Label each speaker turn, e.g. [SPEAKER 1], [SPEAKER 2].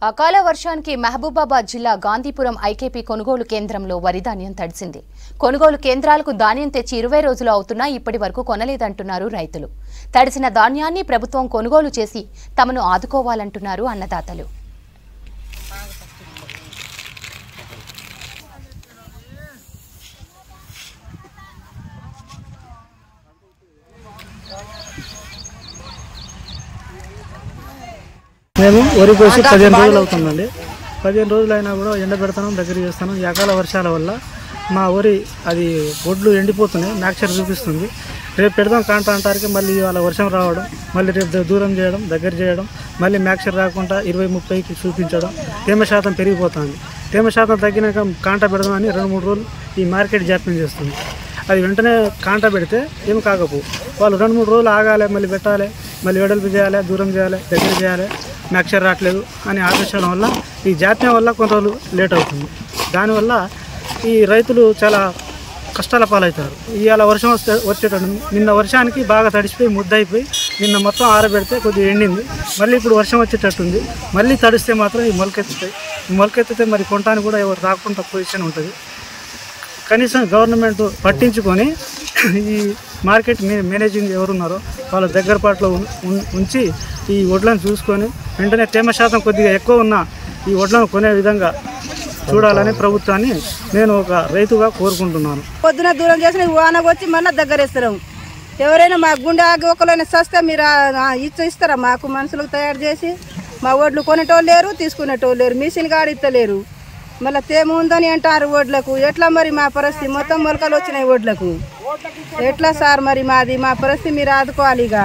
[SPEAKER 1] అకాల వర్షానికి మహబూబాబాద్ జిల్లా గాంధీపురం ఐకేపీ కొనుగోలు కేంద్రంలో వరి ధాన్యం తడిసింది. కొనుగోలు కేంద్రాలకు ధాన్యం తెచ్చి 20 రోజులు అవుతున్నా ఇప్పటి వరకు కొనలేదంటున్నారు రైతులు. తడిసిన ధాన్యాన్ని ప్రభుత్వం కొనుగోలు చేసి తమను ఆదుకోవాలంటున్నారు అన్నదాతలు.
[SPEAKER 2] మేము వరి కోసి 15 రోజులు అవుతుందండి. 15 రోజులైనా కూడా ఎండబెడతాను, దగ్గర చేస్తాను. ఈ అకాల వర్షాల వల్ల మా వరి అది ఒడ్లు ఎండిపోతున్నాయి, మ్యాక్చర్ చూపిస్తుంది. రేపు పెడదాం కాంట అంటారికి మళ్ళీ ఇవాళ వర్షం రావడం, మళ్ళీ రేపు దూరం చేయడం, దగ్గర చేయడం, మళ్ళీ మ్యాక్చర్ రాకుండా 20-30కి చూపించడం, తేమ శాతం పెరిగిపోతుంది. తేమ శాతం తగ్గినాక కాంట పెడదామని 2-3 రోజులు ఈ మార్కెట్ జాప్యం చేస్తుంది. అది వెంటనే కాంట పెడితే ఏం కాకపో వాళ్ళు 2-3 రోజులు ఆగాలి, మళ్ళీ పెట్టాలి, మళ్ళీ వెడల్పు చేయాలి, దూరం చేయాలి, దగ్గర చేయాలి, మ్యాక్చర్ రావట్లేదు అని ఆదేశాల వల్ల ఈ జాప్యం వల్ల కొన్ని రోజులు లేట్ అవుతుంది. దానివల్ల ఈ రైతులు చాలా కష్టాల పాలవుతారు. ఇవాళ వర్షం వచ్చేటట్టు నిన్న వర్షానికి బాగా తడిసిపోయి ముద్దయిపోయి నిన్న మొత్తం ఆరబెడితే కొద్దిగా ఎండింది. మళ్ళీ ఇప్పుడు వర్షం వచ్చేటట్టుంది. మళ్ళీ తడిస్తే మాత్రం ఈ మొలకెత్తుతాయి. మొలకెత్తితే మరి కొనడానికి కూడా ఎవరు రాకుండా పొజిషన్ ఉంటుంది. కనీసం గవర్నమెంట్ పట్టించుకొని ఈ మార్కెట్ మేనేజింగ్ ఎవరున్నారో వాళ్ళ దగ్గరపాట్లో ఉంచి ఈ వడ్లను చూసుకొని వెంటనే తేమ శాతం కొద్దిగా ఎక్కువ ఉన్న ఈ వడ్లను కొనే విధంగా చూడాలని ప్రభుత్వాన్ని నేను ఒక రైతుగా కోరుకుంటున్నాను.
[SPEAKER 3] పొద్దున దూరం చేసిన వానకు వచ్చి మళ్ళీ దగ్గర ఇస్తున్నాం. ఎవరైనా మా గుండె ఆగి ఒకరైనా సస్తే మీరు ఇస్తారా? మాకు మనుషులకు తయారు చేసి మా వడ్లు కొనేటోళ్ళు లేరు, తీసుకునేటోళ్ళు లేరు, మిషన్ గాడి ఇస్తలేరు. మళ్ళీ తేమ ఉందని అంటారు వడ్లకు. ఎట్లా మరి మా పరిస్థితి? మొత్తం మొలకలు వచ్చినాయి వడ్లకు. ఎట్లా సార్ మరి మా పరిస్థితి మీరు ఆదుకోవాలి. ఇక